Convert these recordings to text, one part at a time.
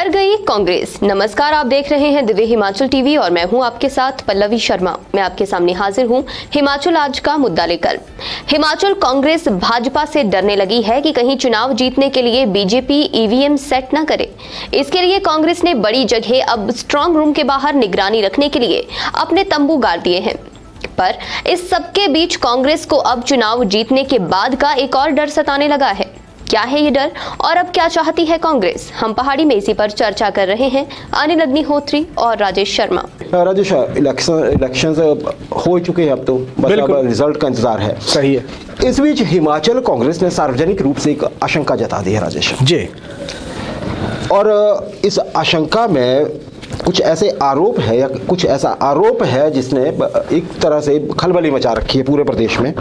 डर गई कांग्रेस। नमस्कार, आप देख रहे हैं दिव्य हिमाचल टीवी और मैं हूं आपके साथ पल्लवी शर्मा। मैं आपके सामने हाजिर हूं हिमाचल आज का मुद्दा लेकर। हिमाचल कांग्रेस भाजपा से डरने लगी है कि कहीं चुनाव जीतने के लिए बीजेपी ईवीएम सेट न करे। इसके लिए कांग्रेस ने बड़ी जगह अब स्ट्रांग रूम के बाहर निगरानी रखने के लिए अपने तंबू गाड़ दिए हैं। पर इस सबके बीच कांग्रेस को अब चुनाव जीतने के बाद का एक और डर सताने लगा है। क्या है ये डर और अब क्या चाहती है कांग्रेस? हम पहाड़ी में इसी पर चर्चा कर रहे हैं अनिल अग्निहोत्री और राजेश शर्मा। राजेश, इलेक्शन हो चुके हैं, अब तो बस अब रिजल्ट का इंतजार है। सही है। इस बीच हिमाचल कांग्रेस ने सार्वजनिक रूप से एक आशंका जता दी है राजेश जी, और इस आशंका में कुछ ऐसे आरोप है या कुछ ऐसा आरोप है जिसने एक तरह से खलबली मचा रखी है पूरे प्रदेश में।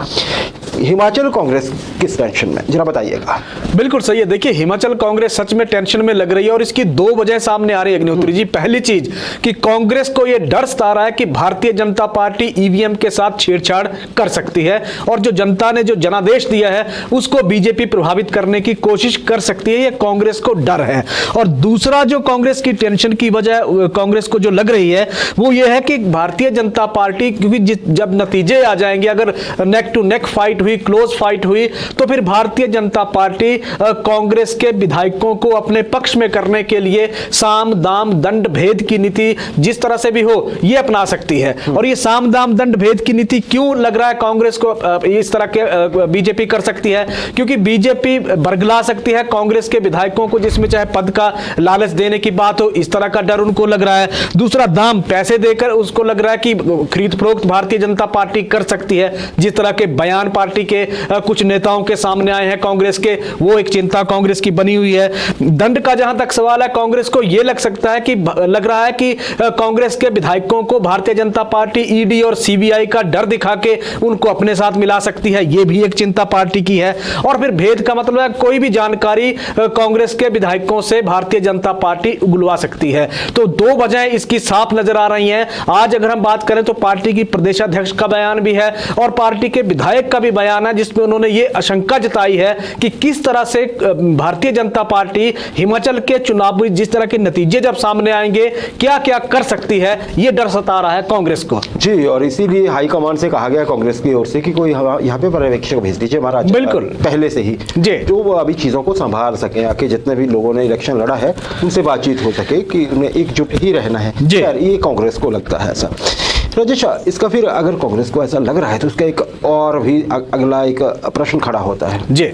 हिमाचल कांग्रेस किस टेंशन में, जरा बताइएगा। बिल्कुल सही है। देखिए, हिमाचल कांग्रेस सच में टेंशन में लग रही है और इसकी दो वजह सामने आ रही है अग्निहोत्री जी। पहली चीज कि कांग्रेस को यह डर सता रहा है कि भारतीय जनता पार्टी ईवीएम के साथ छेड़छाड़ कर सकती है और जो जनता ने जो जनादेश दिया है उसको बीजेपी प्रभावित करने की कोशिश कर सकती है। यह कांग्रेस को डर है। और दूसरा जो कांग्रेस की टेंशन की वजह कांग्रेस को जो लग रही है वो ये है कि भारतीय जनता पार्टी, क्योंकि जब नतीजे आ जाएंगे, अगर नेक टू नेक फाइट हुई, क्लोज फाइट हुई, तो फिर भारतीय जनता पार्टी कांग्रेस के विधायकों को अपने पक्ष में करने के लिए साम दाम दंड भेद की नीति जिस तरह से भी हो ये अपना सकती है। और ये साम दाम दंड भेद की नीति क्यों लग रहा है कांग्रेस को इस तरह के बीजेपी कर सकती है? क्योंकि बीजेपी बरगला सकती है कांग्रेस के विधायकों को, जिसमें चाहे पद का लालच देने की बात हो, इस तरह का डर उनको लग रहा है। दूसरा, दाम पैसे देकर उसको लग रहा है कि खरीद फरोख्त भारतीय जनता पार्टी कर सकती है। जिस तरह के बयान पार्टी के कुछ नेताओं के सामने आए हैं कांग्रेस के, वो एक चिंता कांग्रेस की बनी हुई है। दंड का जहां तक सवाल है, कांग्रेस को यह लग रहा है कि कांग्रेस के विधायकों को भारतीय जनता पार्टी ईडी और सीबीआई का डर दिखा के उनको अपने साथ मिला सकती है। यह भी एक चिंता पार्टी की है। और फिर भेद का मतलब है कोई भी जानकारी कांग्रेस के विधायकों से भारतीय जनता पार्टी उगलवा सकती है। तो दो वजह इसकी साफ नजर आ रही हैं। आज अगर हम बात करें तो पार्टी की प्रदेशाध्यक्ष का बयान भी है और पार्टी के विधायक का भी बयान है, जिसमें उन्होंने ये आशंका जताई है कि किस तरह से भारतीय जनता पार्टी हिमाचल के चुनाव जिस तरह के नतीजे जब सामने आएंगे क्या क्या कर सकती है, ये डर सता रहा है कांग्रेस को। जी, और इसीलिए हाईकमान से कहा गया कांग्रेस की ओर से कि कोई यहाँ पे पर्यवेक्षक भेज दीजिए महाराज, बिल्कुल पहले से ही, जो वो अभी चीजों को संभाल सके, आके जितने भी लोगों ने इलेक्शन लड़ा है उनसे बातचीत हो सके कि उन्हें एकजुट ही रहना है। ये कांग्रेस को लगता है ऐसा। राजेश, इसका फिर अगर कांग्रेस को ऐसा लग रहा है तो उसका एक और भी अगला एक प्रश्न खड़ा होता है जी,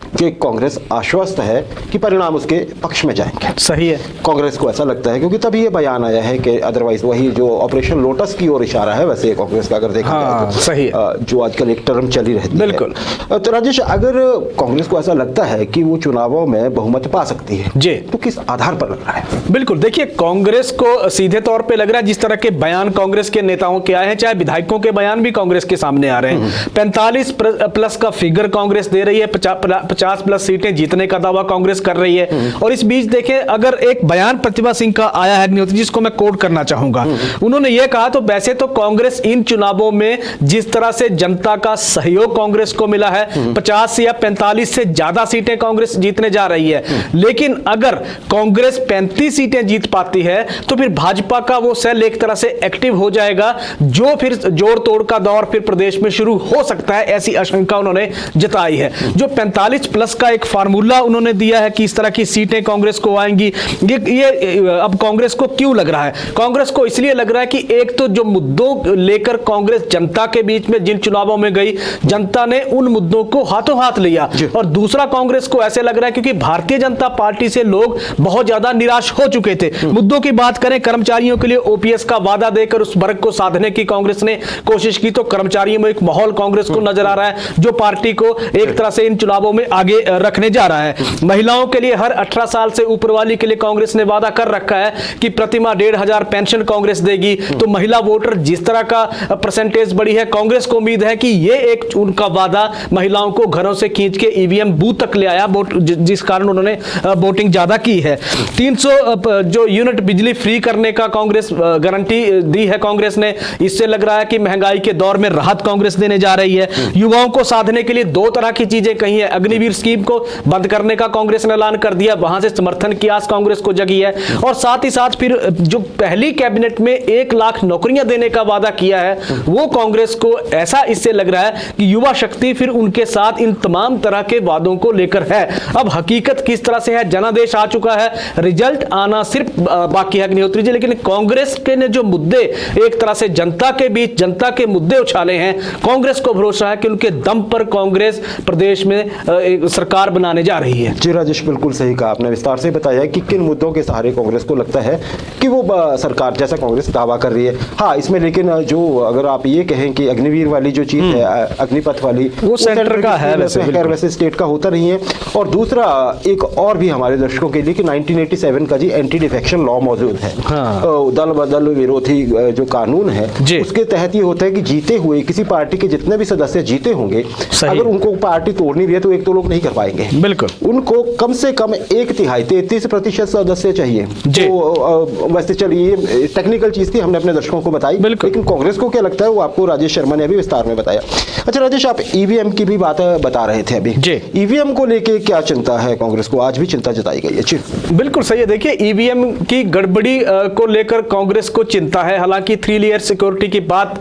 कि कांग्रेस आश्वस्त है कि परिणाम उसके पक्ष में जाएंगे। सही है, कांग्रेस को ऐसा लगता है, क्योंकि तभी ये बयान आया है कि अदरवाइज वही जो ऑपरेशन लोटस की ओर इशारा है वैसे कांग्रेस का अगर देखा जाए तो सही है, जो आजकल एक टर्म चली रहती बिल्कुल है। तो राजेश, अगर कांग्रेस को ऐसा लगता है कि वो चुनावों में बहुमत पा सकती है जी, तो किस आधार पर लग रहा है? बिल्कुल, देखिए, कांग्रेस को सीधे तौर पर लग रहा है जिस तरह के बयान कांग्रेस के नेताओं के आए हैं, चाहे विधायकों के बयान भी कांग्रेस के सामने आ रहे हैं। 45+ का फिगर कांग्रेस दे रही है, 50+ सीटें जीतने का दावा कांग्रेस कर रही है। और इस बीच देखें, अगर एक बयान प्रतिभा सिंह का आया है अग्निहोत्री, जिसको मैं कोट करना चाहूंगा, उन्होंने यह कहा, तो वैसे तो कांग्रेस इन चुनावों में जिस तरह से जनता का सहयोग कांग्रेस को मिला है, 50 या 45 से ज्यादा सीटें कांग्रेस जीतने जा रही है। लेकिन अगर कांग्रेस 35 सीटें जीत पाती है तो फिर भाजपा का वो सेल एक तरह से एक्टिव हो जाएगा, जो फिर जोड़ तोड़ का दौर फिर प्रदेश में शुरू हो सकता है। ऐसी आशंका उन्होंने जताई है। जो 45+ का एक फार्मूला उन्होंने दिया है कि इस तरह की सीटें कांग्रेस को आएंगी, ये अब कांग्रेस को क्यों लग रहा है? कांग्रेस को इसलिए लग रहा है कि एक तो जो मुद्दों लेकर कांग्रेस जनता के बीच में जिन चुनावों में गई, जनता ने उन मुद्दों को हाथों हाथ लिया। और दूसरा, कांग्रेस को ऐसे लग रहा है क्योंकि भारतीय जनता पार्टी से लोग बहुत ज्यादा निराश हो चुके थे। मुद्दों की बात करें, कर्मचारियों के लिए ओपीएस का वादा देकर उस वर्ग को साधने की कांग्रेस ने कोशिश की, तो कर्मचारियों में एक माहौल कांग्रेस को नजर आ रहा है जो पार्टी को एक तरह से इन चुनावों में आगे रखने जा रहा है। महिलाओं के लिए हर 18 साल से ऊपर वाली के लिए कांग्रेस ने वादा कर रखा है कि प्रतिमा 1,500 पेंशन कांग्रेस देगी। तो महिला वोटर जिस तरह का परसेंटेज बढ़ी है, कांग्रेस को उम्मीद है कि ये एक उनका वादा महिलाओं को घरों से खींच के ईवीएम बूथ तक ले आया, जिस कारण उन्होंने वोटिंग ज्यादा की है। 300 जो यूनिट बिजली फ्री करने का कांग्रेस गारंटी दी है कांग्रेस ने। इससे लग रहा है कि महंगाई के दौर में राहत कांग्रेस देने जा रही है। युवाओं को साधने के लिए दो तरह की चीजें कही है, अग्निवीर अग्निवीर स्कीम को बंद करने का कांग्रेस ने ऐलान कर दिया, वहां से समर्थन की आस कांग्रेस को जगी है। और साथ ही साथ फिर जो पहली कैबिनेट में 1 लाख नौकरियां देने का वादा किया है, वो कांग्रेस को ऐसा इससे लग रहा है कि युवा शक्ति फिर उनके साथ इन तमाम तरह के वादों को लेकर है। अब हकीकत किस तरह से है, जनादेश आ चुका है, रिजल्ट आना सिर्फ बाकी है अग्निहोत्री जी। लेकिन कांग्रेस के ने जो मुद्दे एक तरह से जनता के बीच जनता के मुद्दे उछाले हैं, कांग्रेस को भरोसा है कि उनके दम पर कांग्रेस प्रदेश में एक सरकार बनाने जा रही है। जी राजेश, बिल्कुल सही कहा आपने, विस्तार से बताया कि किन मुद्दों के सहारे कांग्रेस को लगता है कि वो सरकार जैसा कांग्रेस दावा कर रही है। हाँ, इसमें लेकिन जो अगर आप ये कहें कि अग्निवीर वाली जो चीज है, अग्निपथ वाली, वो सेंटर का है, वैसे स्टेट का होता नहीं है। और दूसरा एक और भी हमारे दर्शकों के लिए कि 1987 का जी एंटी डिफेक्शन लॉ मौजूद है। हाँ। दल बदल विरोधी जो कानून है, उसके तहत ये होता है कि जीते हुए किसी पार्टी के जितने भी सदस्य जीते होंगे, अगर उनको पार्टी तोड़नी भी है तो एक तो लोग नहीं कर पाएंगे। बिल्कुल, उनको कम से कम 1/3 33% सदस्य चाहिए। तो वैसे चलिए टेक्निकल चीज थी, हमने अपने दर्शकों को बताई, लेकिन कांग्रेस को क्या लगता है वो आपको राजेश शर्मा ने अभी विस्तार में बताया। अच्छा राजेश, आप ईवीएम की भी बात बता रहे थे अभी। ईवीएम को लेके क्या चिंता है कांग्रेस को? आज भी चिंता जताई गई है। जी बिल्कुल सही है। देखिए, ईवीएम की गड़बड़ी को लेकर कांग्रेस को चिंता है। हालांकि 3 लेयर सिक्योरिटी की बात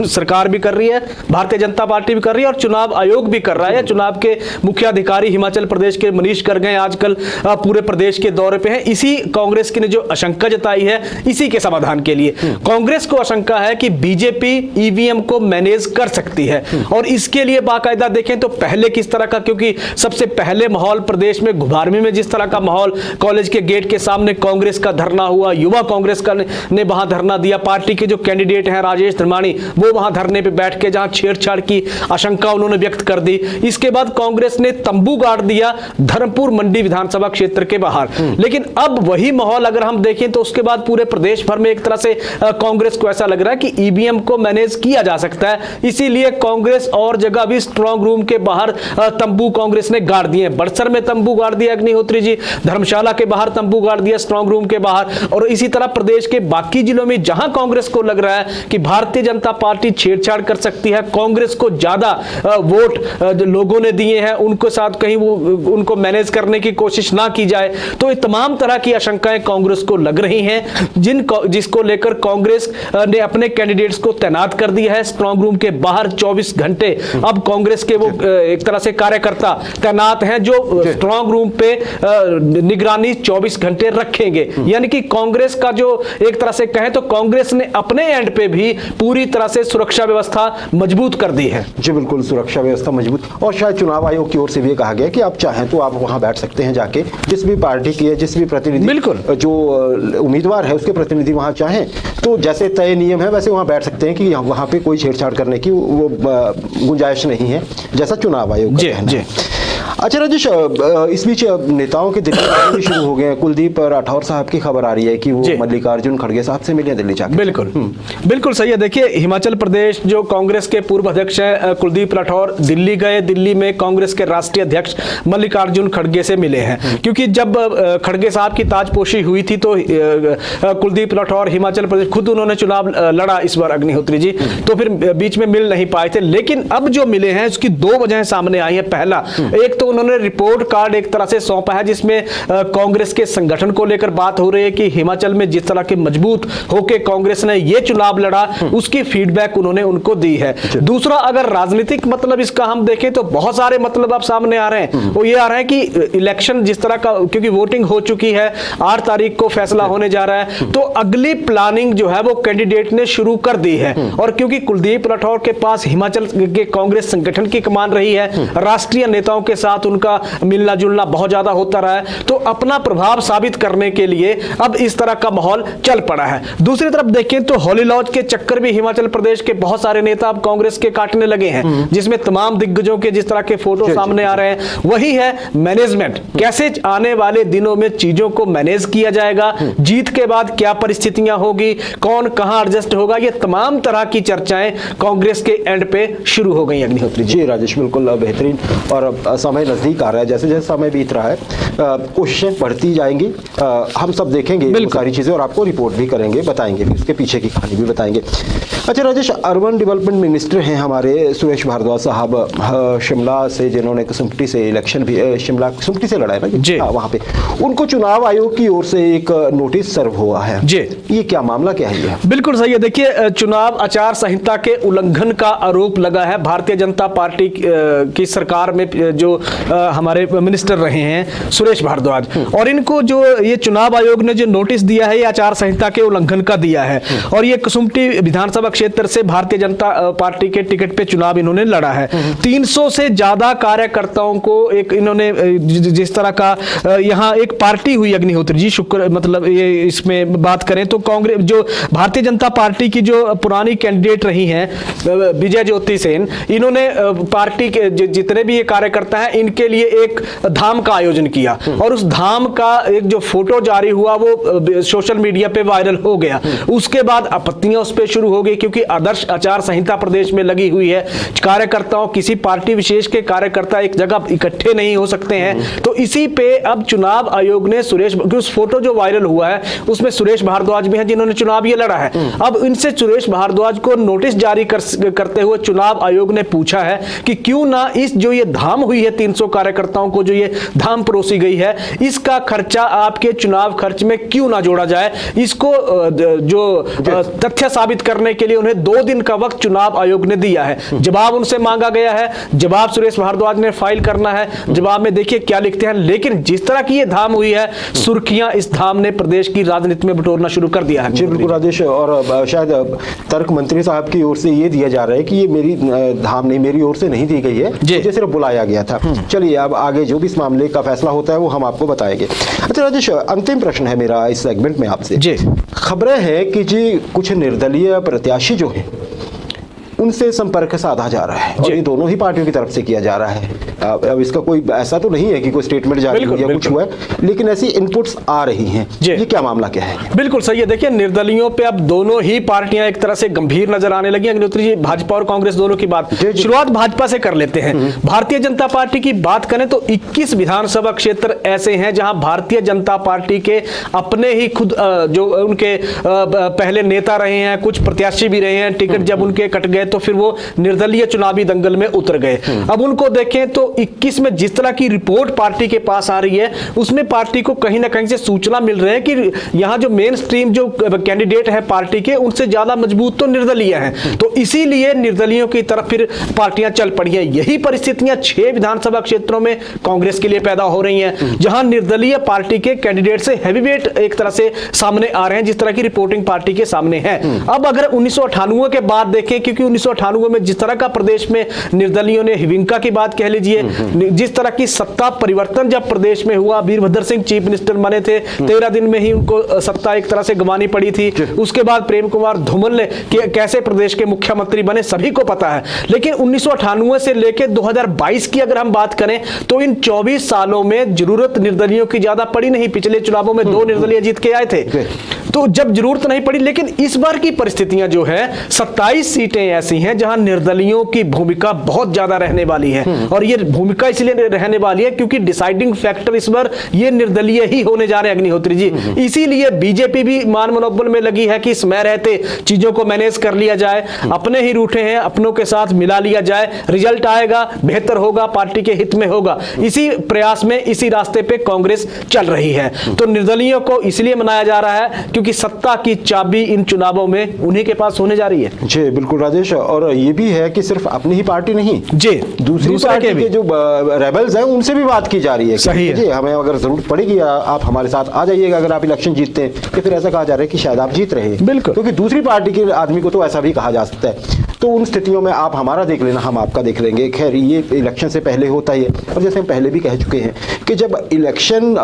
सरकार भी कर रही है, भारतीय जनता पार्टी भी कर रही है और चुनाव आयोग भी कर रहा है। चुनाव के मुख्य अधिकारी हिमाचल प्रदेश के मनीष गर्ग आजकल पूरे प्रदेश के दौरे पे हैं। इसी कांग्रेस की ने जो आशंका जताई है, इसी के समाधान के लिए कांग्रेस को आशंका है कि बीजेपी ईवीएम को मैनेज कर सकती है। और इसके लिए बाकायदा देखें तो पहले किस तरह का, क्योंकि सबसे पहले माहौल प्रदेश में घुमारवीं में जिस तरह का माहौल, कॉलेज के गेट के सामने कांग्रेस का धरना हुआ, युवा कांग्रेस का ने वहां धरना दिया, पार्टी के जो कैंडिडेट हैं राजेश धर्माणी, वो वहां धरने पे बैठ के जहां छेड़छाड़ की आशंका उन्होंने व्यक्त कर दी। इसके बाद कांग्रेस ने तंबू गाड़ दिया धर्मपुर मंडी विधानसभा क्षेत्र के बाहर। लेकिन अब वही माहौल अगर हम देखें तो उसके बाद पूरे प्रदेश भर में एक तरह से कांग्रेस को ऐसा लग रहा है कि ईवीएम को मैनेज किया जा सकता है। इसीलिए कांग्रेस और जगह भी स्ट्रांग रूम के बाहर तंबू कांग्रेस ने गाड़ दिए। बड़सर में तंबू गाड़ दिया अग्निहोत्री जी, धर्मशाला के बाहर तंबू गाड़ दिया स्ट्रांग रूम के बाहर, और इसी तरह प्रदेश के बाकी जिलों में जहां कांग्रेस को लग रहा है कि भारतीय जनता पार्टी छेड़छाड़ कर सकती है, कांग्रेस को ज्यादा वोट जो लोगों ने दिए हैं उनको साथ कहीं वो उनको मैनेज करने की कोशिश ना की जाए, तो ये तमाम तरह की आशंकाएं कांग्रेस को लग रही हैं, जिसको लेकर कांग्रेस ने अपने कैंडिडेट्स को तैनात कर दिया है स्ट्रांग रूम के बाहर 24 घंटे। अब कांग्रेस के वो एक तरह से कार्यकर्ता तैनात हैं जो स्ट्रांग रूम पे निगरानी 24 घंटे रखेंगे। यानी कि कांग्रेस का जो एक तरह से कहें तो कांग्रेस ने अपने एंड पे भी पूरी तरह से सुरक्षा व्यवस्था मजबूत कर दी है। जी बिल्कुल, सुरक्षा व्यवस्था मजबूत, और शायद चुनाव आयोग की ओर से भी कहा गया कि आप चाहें तो आप वहां बैठ सकते हैं जाके, जिस भी पार्टी की है, जिस भी प्रतिनिधि, बिल्कुल जो उम्मीदवार है उसके प्रतिनिधि वहां चाहें तो जैसे तय नियम है वैसे वहां बैठ सकते हैं कि वहां पे कोई छेड़छाड़ करने की वो गुंजाइश नहीं है, जैसा चुनाव आयोग का कहना है। अच्छा राजेश, इस बीच नेताओं के दिल्ली भी शुरू हो गए हैं। कुलदीप राठौर साहब की खबर आ रही है कि वो मल्लिकार्जुन खड़गे साहब से मिले दिल्ली जाकर। बिल्कुल बिल्कुल सही है। देखिए, हिमाचल प्रदेश जो कांग्रेस के पूर्व अध्यक्ष हैं कुलदीप राठौर दिल्ली गए, दिल्ली में कांग्रेस के राष्ट्रीय अध्यक्ष मल्लिकार्जुन खड़गे से मिले हैं। क्योंकि जब खड़गे साहब की ताजपोशी हुई थी तो कुलदीप राठौर हिमाचल प्रदेश खुद उन्होंने चुनाव लड़ा इस बार अग्निहोत्री जी, तो फिर बीच में मिल नहीं पाए थे। लेकिन अब जो मिले हैं उसकी 2 वजह सामने आई है। पहला, एक तो उन्होंने रिपोर्ट कार्ड एक तरह से सौंपा है जिसमें कांग्रेस के संगठन को लेकर बात हो रही है कि हिमाचल में जिस तरह के मजबूत होकर कांग्रेस ने ये चुनाव लड़ा उसकी फीडबैक उन्होंने उनको दी है। दूसरा, अगर राजनीतिक मतलब इसका हम देखें तो बहुत सारे मतलब अब सामने आ रहे हैं। वो ये आ रहे हैं कि इलेक्शन जिस तरह का, क्योंकि वोटिंग हो चुकी है, 8 तारीख को फैसला होने जा रहा है, तो अगली प्लानिंग जो है वो कैंडिडेट ने शुरू कर दी है। और क्योंकि कुलदीप राठौर के पास हिमाचल के कांग्रेस संगठन की कमान रही है, राष्ट्रीय नेताओं के साथ उनका मिलना जुलना बहुत ज्यादा होता रहा है, तो अपना प्रभाव साबित करने के लिए अब इस तरह का माहौल चल पड़ा है। दूसरी तरफ देखें तो हॉली लॉज के चक्कर भी हिमाचल प्रदेश के बहुत सारे नेता अब कांग्रेस के काटने लगे हैं, जिसमें तमाम दिग्गजों के जिस तरह के फोटो सामने आ रहे हैं। वही है मैनेजमेंट, कैसे आने वाले दिनों में चीजों को मैनेज किया जाएगा, जीत के बाद क्या परिस्थितियां होगी, कौन कहां एडजस्ट होगा, ये तमाम तरह की चर्चाएं कांग्रेस के एंड पे शुरू हो गई। अग्निहोत्री जी राजेश, बिल्कुल बेहतरीन, और समय नज़दीक आ रहा है, जैसे जैसे समय बीत रहा है कोशिशें बढ़ती जाएंगी। हम सब देखेंगे वो सारी चीज़ें और आपको रिपोर्ट भी करेंगे, बताएंगे भी, उसके पीछे की कहानी भी बताएंगे। अच्छा राजेश, अर्बन डेवलपमेंट मिनिस्टर हैं हमारे सुरेश भारद्वाज साहब, शिमला से, जिन्होंने कसुम्पटी से इलेक्शन भी शिमला कसुम्पटी से लड़ा है ना, वहाँ पे उनको चुनाव आयोग की ओर से एक नोटिस सर्व हुआ है जी। ये क्या मामला क्या है? ये बिल्कुल सही है। देखिए, चुनाव आचार संहिता के उल्लंघन का आरोप लगा है भारतीय जनता पार्टी की सरकार में, जो हमारे मिनिस्टर रहे हैं सुरेश भारद्वाज, और इनको जो ये चुनाव आयोग ने जो नोटिस दिया है ये आचार संहिता के उल्लंघन का दिया है। और ये कसुम्पटी विधानसभा क्षेत्र से भारतीय जनता पार्टी के टिकट पे चुनाव इन्होंने लड़ा है। 300 से ज्यादा कार्यकर्ताओं को एक इन्होंने जिस तरह का यहाँ एक पार्टी हुई अग्निहोत्री जी, शुक्र मतलब ये इसमें बात करें तो कांग्रेस जो भारतीय जनता पार्टी की जो पुरानी कैंडिडेट रही हैं विजय ज्योति सेन, इन्होंने पार्टी के जितने भी ये कार्यकर्ता हैं इनके लिए एक धाम का आयोजन किया और उस धाम का एक जो फोटो जारी हुआ वो सोशल मीडिया पे वायरल हो गया। उसके बाद आपत्तियां उस पर शुरू हो गई क्योंकि आदर्श आचार संहिता प्रदेश में लगी हुई है, कार्यकर्ताओं किसी पार्टी विशेष के कार्यकर्ता एक जगह इकट्ठे नहीं हो सकते हैं। तो इसी पे अब चुनाव आयोग ने उस फोटो जो वायरल हुआ है उसमें सुरेश भारद्वाज भी हैं जिन्होंने चुनाव ये लड़ा है। अब इनसे सुरेश भारद्वाज को नोटिस जारी करते हुए चुनाव आयोग ने पूछा है कि क्यों ना इस जो ये धाम हुई है 300 कार्यकर्ताओं को जो ये धाम परोसी गई है, इसका खर्चा आपके चुनाव खर्च में क्यों ना जोड़ा जाए। इसको जो तथ्य साबित करने के लिए उन्हें 2 दिन का वक्त चुनाव आयोग ने दिया है। जवाब उनसे मांगा गया है, जवाब सुरेश भारद्वाज ने फाइल करना है। जवाब में देखिए क्या लिखते हैं, लेकिन जिस तरह की ये धाम हुई है, सुर्खियां इस धाम ने प्रदेश की राजनीति में बटोरना शुरू कर दिया है। जी बिल्कुल राजेश, और शायद तर्क मंत्री साहब की ओर से ये दिया जा रहा है कि ये मेरी धाम नहीं, मेरी ओर से नहीं दी गई है, मुझे सिर्फ बुलाया गया था। चलिए अब आगे जो भी इस मामले का फैसला होता है वो हम आपको बताएंगे। अच्छा राजेश, अंतिम प्रश्न है मेरा इस सेगमेंट में आपसे। खबरें हैं कि जी कुछ निर्दलीय प्रत्याशी जो हैं उनसे संपर्क साधा जा रहा है और ये दोनों ही पार्टियों की तरफ से किया जा रहा है। अब इसका कोई ऐसा तो नहीं है कि कोई स्टेटमेंट जारी हुई या कुछ हुआ है, लेकिन ऐसी इनपुट्स आ रही हैं। ये क्या मामला क्या है? बिल्कुल सही है। देखिए, निर्दलियों पे अब दोनों ही पार्टियां एक तरह से गंभीर नजर आने लगी। अग्निहोत्री जी, भाजपा और कांग्रेस दोनों की बात, शुरुआत भाजपा से कर लेते हैं। भारतीय जनता पार्टी की बात करें तो 21 विधानसभा क्षेत्र ऐसे हैं जहां भारतीय जनता पार्टी के अपने ही खुद जो उनके पहले नेता रहे हैं, कुछ प्रत्याशी भी रहे हैं, टिकट जब उनके कट गए तो फिर वो निर्दलीय चुनावी दंगल में उतर गए। अब उनको देखें तो 21 में जिस तरह की रिपोर्ट पार्टी के पास आ रही है उसमें पार्टी को कहीं ना कहीं से सूचना मिल रही है कि यहां जो मेन स्ट्रीम जो कैंडिडेट है पार्टी के उनसे ज्यादा मजबूत तो निर्दलीय हैं। तो इसीलिए निर्दलियों की तरफ फिर पार्टियां चल पड़ी हैं। यही परिस्थितियां 6 विधानसभा क्षेत्रों में कांग्रेस के लिए पैदा हो रही हैं, जहां निर्दलीय पार्टी के कैंडिडेट से हैवीवेट एक तरह से सामने आ रहे हैं, जिस तरह की रिपोर्टिंग पार्टी के सामने है। अब अगर 1998 के बाद देखें, क्योंकि 1998 में जिस तरह का प्रदेश में निर्दलियों ने हिविंका की बात कह लीजिए, जिस तरह की सत्ता परिवर्तन जब प्रदेश में हुआ, वीरभद्र सिंह चीफ मिनिस्टर बने थे, 13 दिन में ही उनको सत्ता एक तरह से गंवानी पड़ी थी। उसके बाद प्रेम कुमार धूमल ने कैसे प्रदेश के मुख्यमंत्री बने सभी को पता है। लेकिन 1998 से लेकर 2022 की अगर हम बात करें तो इन 24 सालों में जरूरत निर्दलियों की ज्यादा पड़ी नहीं। पिछले चुनावों में 2 निर्दलीय जीत के आए थे, तो जब जरूरत नहीं पड़ी। लेकिन इस बार की परिस्थितियां जो है 27 सीटें ऐसी हैं जहां निर्दलियों की भूमिका बहुत ज्यादा रहने वाली है। और ये भूमिका इसलिए रहने वाली है क्योंकि डिसाइडिंग फैक्टर इस बार ये निर्दलीय ही होने जा रहे हैं अग्निहोत्री जी। इसीलिए बीजेपी भी मान मनोबल में लगी है कि समय रहते चीजों को मैनेज कर लिया जाए, अपने ही रूठे हैं अपनों के साथ मिला लिया जाए, रिजल्ट आएगा बेहतर होगा, पार्टी के हित में होगा। इसी प्रयास में इसी रास्ते पे कांग्रेस चल रही है। तो निर्दलियों को इसलिए मनाया जा रहा है क्योंकि सत्ता की चाबी इन चुनावों में उन्हीं के पास होने जा रही है। जी बिल्कुल राजेश, और ये भी है कि सिर्फ अपनी ही पार्टी नहीं जी, दूसरी पार्टी के जो रेबल्स हैं उनसे भी बात की जा रही है। सही है जी, हमें अगर जरूरत पड़ेगी आप हमारे साथ आ जाइएगा अगर आप इलेक्शन जीतते हैं, या फिर ऐसा कहा जा रहा है कि शायद आप जीत रहे हैं। बिल्कुल, क्योंकि दूसरी पार्टी के आदमी को तो ऐसा भी कहा जा सकता है। तो उन स्थितियों में आप हमारा देख लेना, हम आपका देख लेंगे। खैर ये इलेक्शन से पहले होता ही है, और जैसे हम पहले भी कह चुके हैं कि जब इलेक्शन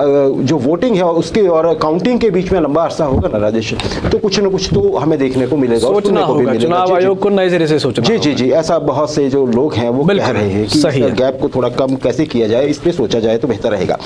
जो वोटिंग है उसके और काउंटिंग के बीच में लंबा अरसा होगा ना राजेश, तो कुछ ना कुछ तो हमें देखने को मिलेगा, सोचना होगा। चुनाव आयोग को नए सिरे से सोचना। जी जी जी, ऐसा बहुत से जो लोग हैं वो कह रहे हैं कि इस गैप को थोड़ा कम कैसे किया जाए, इस पे सोचा जाए तो बेहतर रहेगा।